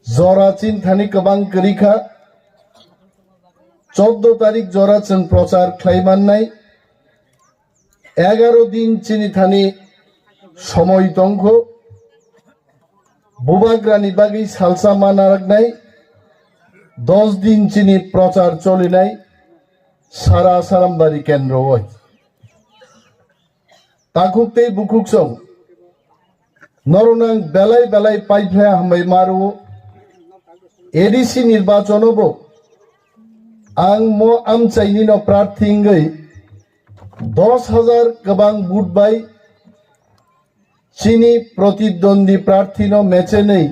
जराचिन थानी कबां करिखा 14 तारिख जराचिन प्रचार खालामनाय 11 दिन चिनी थानी समय दंख बुबाग्रानि बागै सालसा मानारनाय 10 दिन चिनी प्रचार चलिनाय सारा सारामबारी केंद्र होय ताकुकते बुकुकसं नरनां बेलाय बेलाय पाइफ्ला हामबाय मारो एडीसी निर्वाचनबो आं मो आमचाइनिनो प्रार्थींगै 10,000 गोबां बुट बाय चीनी प्रतिद्वंदी प्रार्थीनो मेचेनै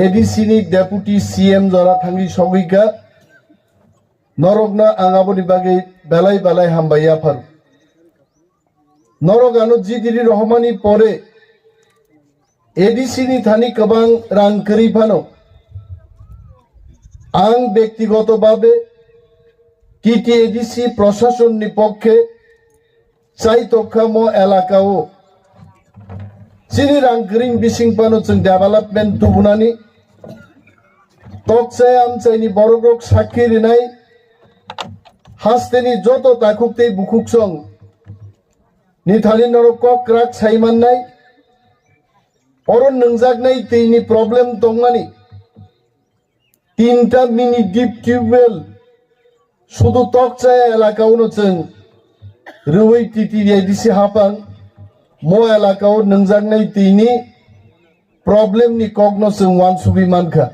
एडीसी नि डेपुटी सीएम जरा थांगी सगैका नरगना आंगाबोनि बागै बेलाय बेलाय हामबाय आफार नरगानो जिदिरि रहमानी परे एडीसी नि थानी गोबां रां करिफानो आं व्यक्तिगत भावे टीटी एडीसी प्रशासन नि पक्षे चाइतोखामो एलाकाओ चीनी रां करिं बिसिं पानो जों डेभेलपमेंट तुबुनानि तकसाय आमचाइनि बरग्रक साखी रिनाय हास्तेनि जतो ताकुकते बुकुकसं निथानि नरो कक्राक साइमाननाय अरन नंजागनाय दैनि प्रब्लेम दंमानि 3टा मिनि डिप टिउबवेल शुधु तकसाय एलाकाओनो जों रुवै टीटी एडीसी हापां मो एलाकाओ नंजागनाय दैनि प्रब्लेम नि कगनो जों वानसुबि मानखा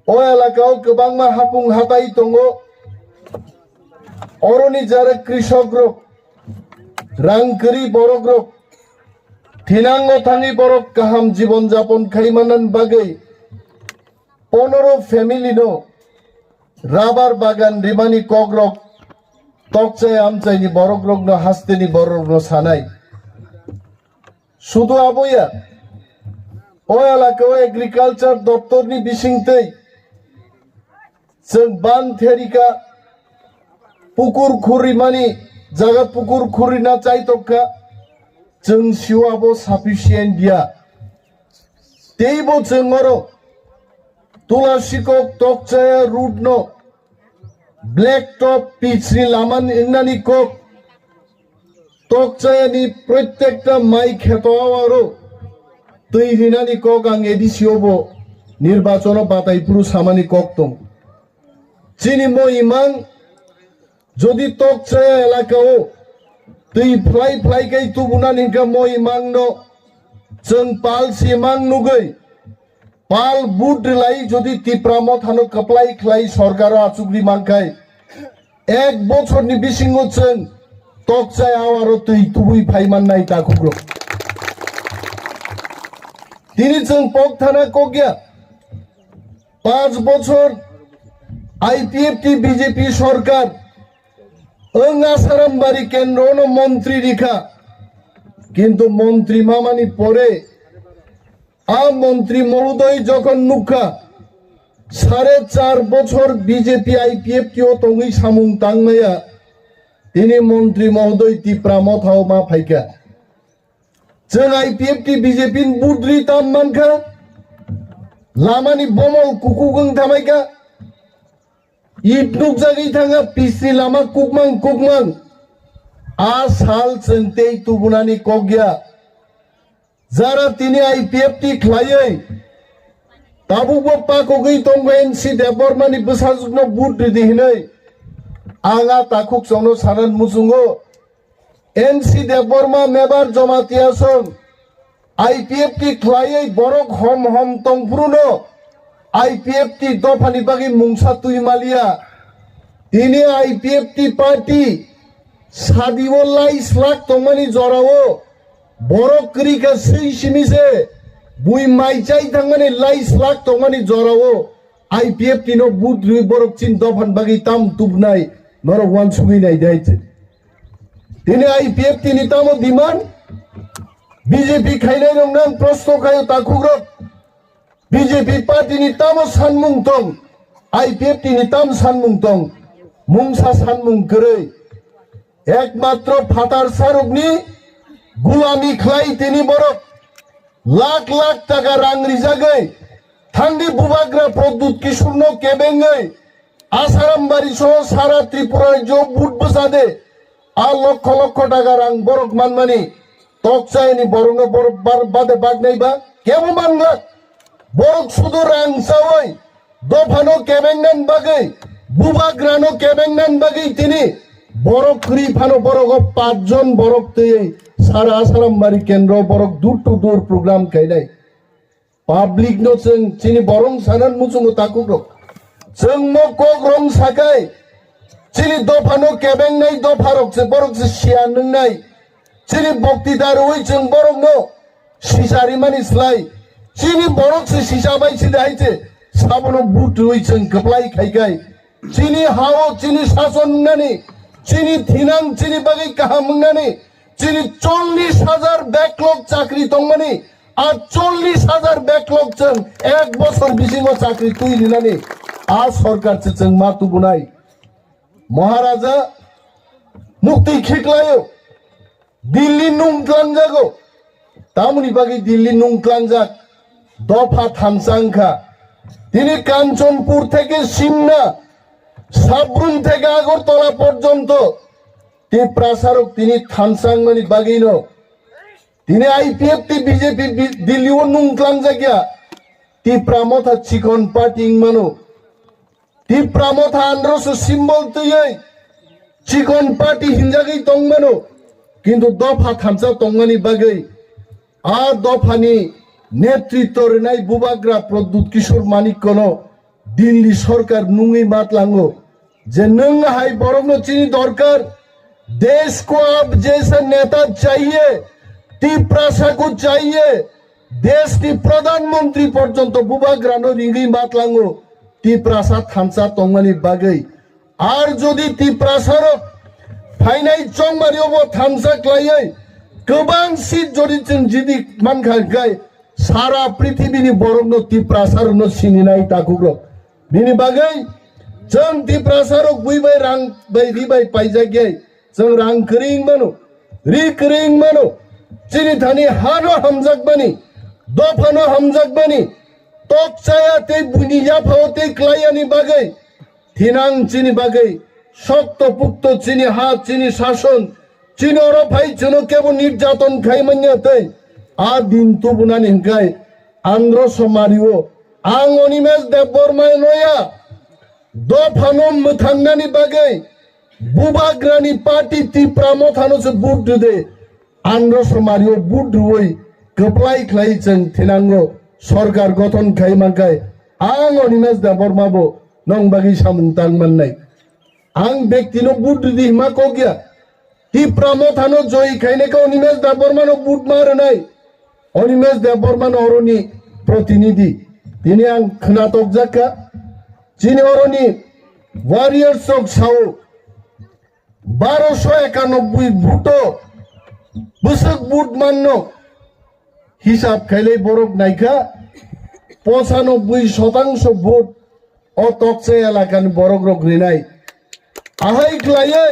ओ एलाकाओ गोबां मा हापुं हाताय दंगो अरनि जारे कृषक रक रांकरी बरक रक थिनांगो थांगी बरक गाहाम जीवन जापन खाइमानन बागै 15 फैमिली नो राबार बागान रिमानी कगरक तकचाय आमचाइनि बरक रक नो हास्तेनि बरक नो सानाय शुधु आबोया ओ एलाकाओ एग्रीकालचार दप्तरनि बिसिंतै जों बान थेरिका पुकुर खुरिमानी जागा पुकुर खुरिना चाइतोका जों सिवाबो साफिसियेंट दिया तेइबो जों मरो तुलासिकक तकचाय रूट नो ब्लैक टॉप पिचनि लामान इन्नानि कक तकचायनि प्रत्येकटा माइ खेतआव आरो दै रिनानि कक आं एडीसीआवबो निर्वाचन बातायपुरु सामानि कक दं चीनी मो इमां जदि तकचाय एलाकाओ दै फ्लाय फ्लायकै तुबुनानि का मो इमां नो जों पाल सिमां नुगै पाल बुट लाई जदि तिप्रामो थानो कप्लाय ख्लाय सरकार आचुग्रि मांखाय 1 बछरनि बिसिङो जों तकचाय आरो दै तुबुइ फाइमाननाय ताकुग्रो दिनै जों पक थाना कगिया 5 बछर आईपीएफटी बीजेपी सरकार ओं आसारामबारी केंद्र मंत्री रिखा किंतु मंत्री मामानी परे आ मंत्री महोदय जखन नुखा 4.5 बछर बीजेपी आईपीएफटी ओ तंगै सामुं तांनाया दिनै मंत्री महोदय तिप्रा मथाव मा फाइका जों आईपीएफटी बीजेपी बुद्रि ताम मानखा लामानि बमल कुकुगों थामायका इटनुक जागै थाङा पिसनि लामा कुकमां कुकमां आ साल जोंते तुबुनानि कगिया जारा तिनि आईपीएफटी ख्लायै दाबुबो पाकगै दंगो एनसी देबरमानि बोसाजुगनो बुट दिहिनै आङा ताकुक जनो सानान मुजुङो एनसी देबरमा मेबार जमातियासं आईपीएफटी ख्लायै बरक हम हम तंफ्रुनो आईपीएफटी दफानि बागै मुंसा तुइमालिया दिनै आईपीएफटी पार्टी सादिवो लाइस लाख तंमानि जरावो बरक करिका सै सिमिसे बुइ माइचाइ थांमानि लाइस लाख तंमानि जरावो आईपीएफटी नो बुट रुइ बरक चिन दफान बागै ताम तुबनाय नर वान सुगिनाय दाइते दिनै आईपीएफटी नि तामो डिमान्ड बीजेपी खाइनाय नंनां प्रश्न खायो ताकुग्रो बीजेपी पार्टी नि तामो सानमुं दं आईपीएफटी नि ताम सानमुं दं मुंसा सानमुं गरै एकमात्र फातार सारुकनि गुलामी ख्लाय तिनि बरक লাখ লাখ টাকা রাং রিজাগৈ থান্দি বুবাগ্রা প্রদ্যুৎ কিশোরনো কেবেঙ্গৈ আসারামবাড়ি সহ সারা ত্রিপুরায় যে বুট বসাদে আর লক্ষ লক্ষ টাকা রাং বরক মানমানি তক চাইনি বরং বাদে বাদ নাইবা কেমন মানলা বরক শুধু রাং চাওয়াই দফানো কেবেঙ্গান বাগৈ বুবাগ্রানো কেবেঙ্গান বাগৈ তিনি বরক রিফানো বরক 5 জন বরক তৈ সারা আসারামবাড়ি কেন্দ্র বরক দূর টু দূর প্রোগ্রাম খাইনাই পাবলিক নো जों চিনি বরং সানান মুচুঙ্গো তাকুক जों मो कक रं साखाय चिनि दफानो केबेंनाय दफारक से बरक से सिया नंनाय चिनि बक्तिदार ओइ जों बरक नो सिसारि मानिसलाय चिनि बरक से सिसा बायसि दाइचे साबनो बुट ओइ जों गप्लाय खायगाय चिनि हाओ चिनि शासन नानि चिनि थिनां चिनि बागै काहा मंगानि चिनि 40,000 बैकलॉग चाकरी दंमानि আর 40,000 बैकलॉग जों एक बছর बिसिङाव चाकरी तुइलिनानि आज सरकार जों मातु बुनाय महाराजा मुक्ति खिक्लायो दिल्ली नुंक्लांजागो तामुनि बागै दिल्ली नुंक्लांजाक दफा थामसांखा তিনি কাঞ্চনপুর থেকে সিমনা সাবরুম থেকে আগরতলা পর্যন্ত তে প্রসারক তিনি থানসাংমানি বাগিনো তিনি আইপিএফটি বিজেপি দিল্লি ও নুংক্লাংজাগিয়া তি প্রামথা চিকন পাটিং মানো তি প্রামথা আন্দ্রস সিম্বল তুই চিকন পাটি হিনজাগি তংমানো কিন্তু দফা থামসা তংমানি বাগৈ আর দফানি নেতৃত্ব নাই বুবাগ্রা প্রদ্যুৎ কিশোর মানিকনো দিল্লি সরকার নুঙ্গি মাতলাঙ্গো যে नंग हाय बरंग चीनी दरकार देश को अब जैसे नेता चाहिए टीप्रासा को चाहिए देश की प्रधानमंत्री पर्यंत बुबाग्रानो रिंगी मातलांगो टीप्रासा थामसा तंगमानी बागै और जदि टीप्रासार फाइनाय चंगमारियावबो थामसा क्लायै गोबां सीट जदि जों जिदि मानखागाय सारा पृथ्वीनि बरंग टीप्रासारनो सिनिनाय ताकुग्रो बिनि बागै जों टीप्रासारक बुइबाय रां बै रिबाय पाइजागै जों रां करिं मानो रिकरिं मानो चिनि थानि हानो हमजाक बानी दफानो हमजाक बानी तक चाया ते बुनि याफाव ते क्लायानि बागै थिनां चिनि बागै शक्त पुक्त चिनि हा चिनि शासन चिनि अर भाई चनो केबो निर्यातन खाइमान्या तै आ दिन तो बुनानि हंखाय आंध्र समारियो आं अनिमेश देबबर्मा नया दफानो मथांनानि बागै बुबाग्रानि पार्टी टिप्रामथानो से बुट दे आंध्र समारियो बुट दुवै गप्लाय ख्लाय जों थिनांगो सरकार गठन खाइमांखाय आं अनिमेश देबबर्माबो नं बागै सामुंतां माननाय आं व्यक्तिनो बुट दि मा कोगिया टिप्रामथानो जय खाइनेखौ अनिमेश देबबर्मानो बुट मारनाय अनिमेश देबबर्मान अरनि प्रतिनिधि दिनै आं खोनातक जाका चिनि अरनि वारियर्स अफ साउ 1291 भुटो बुसक बुट माननो हिसाब खाइले बरक नायखा 95% भोट अ तकसे एलाकानि बरक रग्रिनाय आहाय क्लायै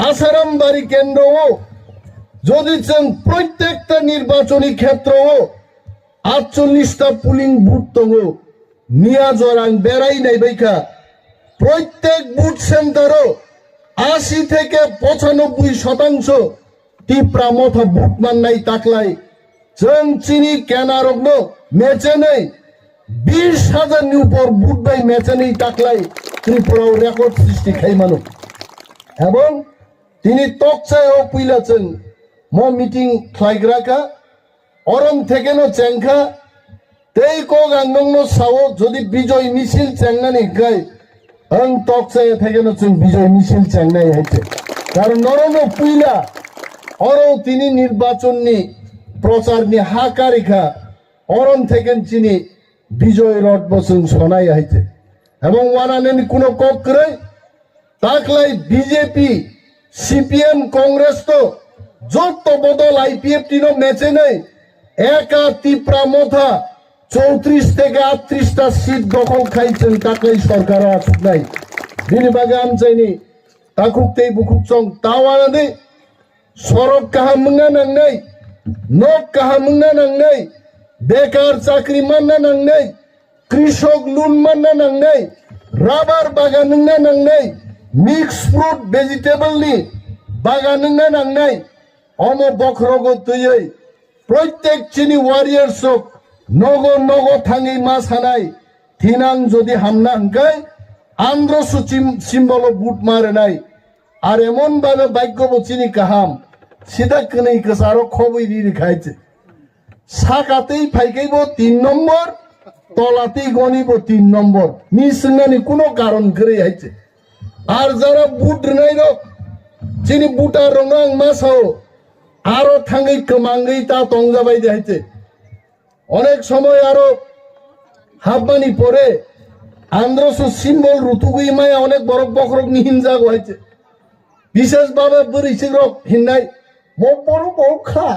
आसारामबाड़ी केन्द्रआव যদি जों प्रत्येकटा निर्वाचनी क्षेत्रआव 48टा पुलिंग बुथ दङ मियाजरां बेरायनाय बायखा प्रत्येक बुथ सेन्टाराव 80 থেকে 95% टिप्रामथा बुथ माननाय ताक्लाय जों चिनि केनारकनो मेचेनै 20,000 नि ऊपर बुथ बाय मेचेनै ताक्लाय त्रिपुराव रेकर्ड सृष्टि खाइमानो এবং তিনি তকচায়ও পুইলাছেন म मिटिं ख्लायग्राखा अरं थेकेनो चेंखा तेई को गांगनो सावो जदि विजय मिছিল चेंगनानि गाय आं तकचाय थेकेनो जों विजय मिছিল चेंगनाय हायते कारण नरनो पुइला अरं तिनि निर्वाचननि प्रचारनि हाकारिखा अरं थेकेन चिनि विजय रथ बसुं सनाय हायते এবং वानानेनि कुनो कक्रै ताक्लाय बीजेपी सीपीएम कांग्रेस तो যত বদল আইপিএফটি নো মেচে নেই একা টিপ্রামথা 34 থেকে 38টা সিট দখল খাইছেন তাকলাই সরকার আসুক নাই বিনি বাগান চাইনি তাকুকতেই বুকুকচং তাওয়ানে সড়ক কাহা মুঙ্গা নাংনাই नक काहामना नांगनाय बेकार चाकरी मानना नांगनाय कृषक लोन मानना नांगनाय राबार बागान नांगनाय मिक्स फ्रूट वेजिटेबल नि बागान नांगनाय अम बख्रगो तयै प्रत्येक चिनी वारियर्स नगो नगो थांगै मा सानाय थिनां जदि हामना हंखाय आंध्र सिम्बल बुट मारनाय আর এমন ভাবে ভাগ্য বচিনি কাহাম সিধা কনেই কাসারো খবই রিখাইছে সাকাতেই ফাইকাইব 3 নম্বর তলাতেই গনিব 3 নম্বর মিসনানি কোনো কারণ করে আইছে আর যারা বুট নাই রক চিনি বুটা রঙাং মাসাও আরো থাঙ্গই কমাঙ্গই তা তংজাবাই দেখাইছে অনেক সময় আরো হাবমানি পরে আন্দ্রস সিম্বল ঋতুগুই মায়া অনেক বড় বকরক নিহিনজা হয়েছে বিশেষ ভাবে বরিছে রক হিন্নাই বড় বড় খা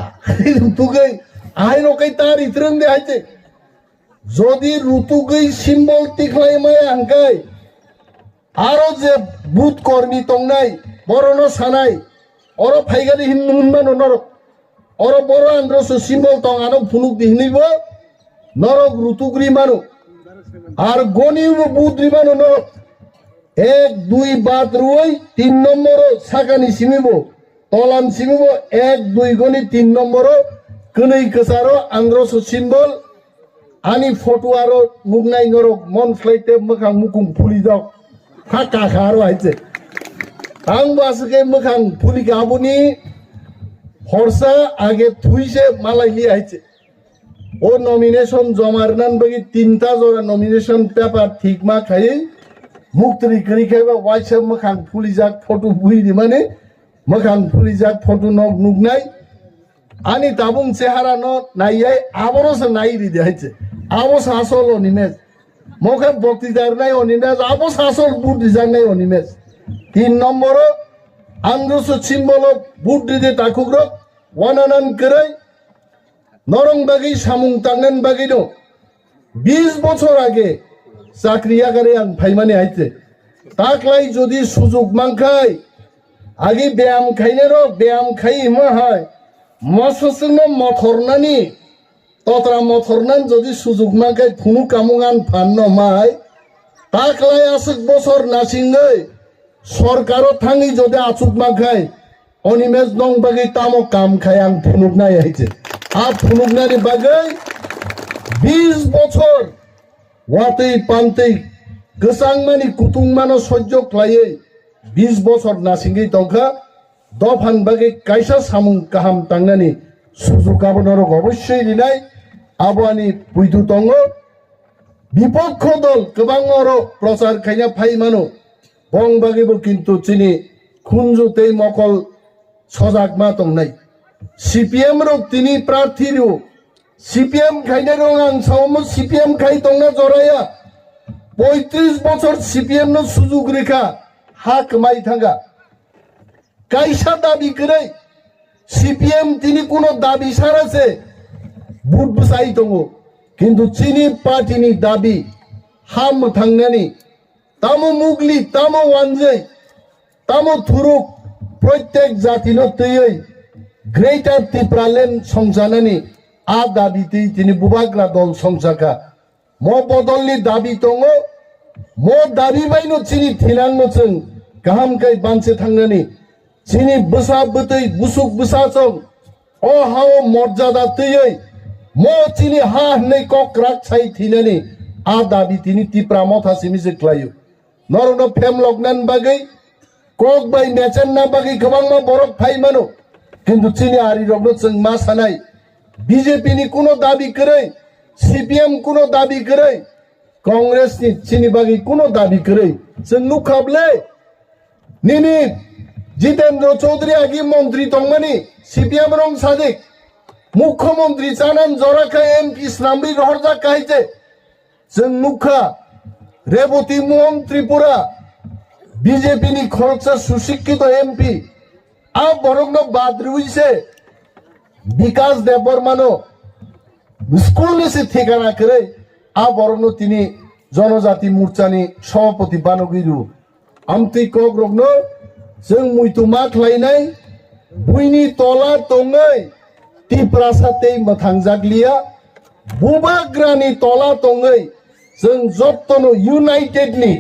ঋতুগুই আই রকাই তার ইতরং দেখাইছে যদি ঋতুগুই সিম্বল টিকলাই মায়া হাঙ্কাই আরো যে বুথ কর্মী তংনাই বড়নো সানাই অর ফাইগারি হিন্নুনমানো নরক অর বড় আন্দ্রস সিম্বল তং আনো ফুনুক দিহিনিব নরক ঋতুগুই মানো আর গনিব বুদ্রি মানো নরক 1 2 বাদ রুই 3 নম্বর সাকানি সিমিব তলান সিমিব 1 2 গনি 3 নম্বর কনেই কসারো আন্দ্রস সিম্বল আনি ফটো আরো মুগনাই নরক মন ফ্লাইতে মখাং মুকুম ফুলি দাও ফাকা খারো আইছে আং বাসকে মখাং ফুলি গাবনি হরসা আগে থুইছে মালাইলি আইছে ও নমিনেশন জমার নান বাকি 3টা জোড়া নমিনেশন পেপার ঠিক মা খাই মুক্তরি করি খাইবা ওয়াইছে মখাং ফুলি যাক ফটো বুইদি মানে মখাং ফুলি যাক ফটো নক নুগনাই আনি তাবুং চেহারা ন নাইয়াই আবরস নাই দি দেখাইছে আবস আসল অনিমেজ মখে বক্তৃতার নাই অনিমেজ আবস আসল বুট ডিজাইন নাই অনিমেজ 3 নম্বর আন্দ্রস সিম্বল বুট দিতে তাকুগ্রক ওয়ানানান করে নরং বাগি সামুং টাঙ্গান বাগি নো 20 বছর আগে চাকরিয়াগারে আং ফাইমানে আইছে তাকলাই যদি সুযোগ মাংখাই আগে ব্যায়াম খাইনে র ব্যায়াম খাই মা হয় মসসন মথরনানি ততরা মথরনান যদি সুযোগ মাংখাই ফুনু কামুঙান ফান্ন মাই তাকলাই আসুক বছর নাসিংগৈ সরকারও থাঙি যদি আচুক মাংখাই অনিমেজ নং বাগি তামো কাম খাই আং ফুনুক নাই আইছে আর ফুনুকনারি বাগৈ 20 বছর ওয়াতেই পান্তেই গোসাংমানি কুতুংমানো সহ্য খাইয়ে 20 বছর নাসিঙ্গি তংখা দফান বাগে কাইসা সামুং কাহাম টাংনানি সুযোগ আবনরক অবশ্যই দিনাই আবানি পুইদু তঙ্গ বিপক্ষ দল গোবাং প্রচার খাইনা ফাই মানো বং বাগিব কিন্তু চিনি খুনজুতেই মকল সজাগ মা তংনাই সিপিএম রক তিনি প্রার্থীরও সিপিএম খাইনে রং আং সাউম সিপিএম খাই তংনা জরায়া 35 বছর সিপিএম নো সুযোগ রেখা হাক মাই থাঙ্গা কাইসা দাবি করে সিপিএম তিনি কোন দাবি সারাছে বুট বসাই দङ কিন্তু চিনি পার্টিনি দাবি হাম থাংনানি তামো মুগলি তামো ওয়ানজै তামো থুরুক প্রত্যেক জাতিনো তৈ গ্রেটার ত্রিপুরাল্যান্ড সংজানানি আ দাবিতেই তিনি বুবাগ্রা দল সংসাকা মো বদলনি দাবি দङ মো দাবি বাইনো চিনি থিনাंनो जों गाहामखाय बानसे थांनानै चिनि बसा बतै बुसुक बुसाचं अ हाव मर्यादा तयै मो चिनि हा नै कक्राक छाइ थिनानै आ दाबि तिनि टिप्रा मथा सिमिसे क्लायो नरनो फेम लगनान बागै कक बाय मेचन ना बागै गोबां मा बरक फाइ मानो किन्तु चिनि आरि रगनो जों मा सानाय बीजेपी नि कोनो दाबि करै सीपीएम कोनो दाबि करै कांग्रेस नि चिनि बागै कोनो दाबि करै जों नुखाबले निनि जितेन्द्र चौधरी आगे मंत्री तंगमानी सीपीएम रंग सादिक मुख्यमंत्री जानान जराखा एमपी स्नाम्बी रहरजा काहिजे जों नुखा रेवती मोहन त्रिपुरा बीजेपी नि खरचा सुशिक्षित एमपी आ बरंगनो बाद्रुइसे विकास देबबर्मानो स्कूल से ठिकाना करे आ बरंगनो तिनी जनजाति मोर्चानि सभापति बानगिरु आमति कग्रगनो जों मुइतु मा खालायनाय बुइनि तला दङै त्रिपुरा साथै मथां जागलिया बुबाग्रानि तला तङै जों जत्तनो युनाइटेडनि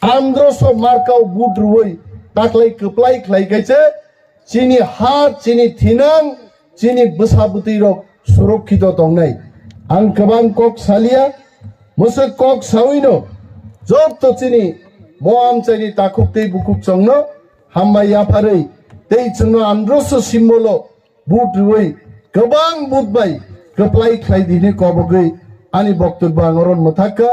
1500 मार्काव बुट रुवै दाख्लै खोप्लाय ख्लायखायसो चिनि हात चिनि थिनां चिनि बोसाबुति रक सुरक्षित दंनाय आं गोबां कक सालिया मोसे कक सावैनो जत्त चिनि मोआमचाइनि ताकुब दै बुकुब चंनो हामबाय याफारै दै चंनो 1500 सिम्बोलो बुट रुवै गोबां बुट बाय खोप्लाय ख्लायदिनि कबगै आनि बक्तब्य आंगरन मथाक्का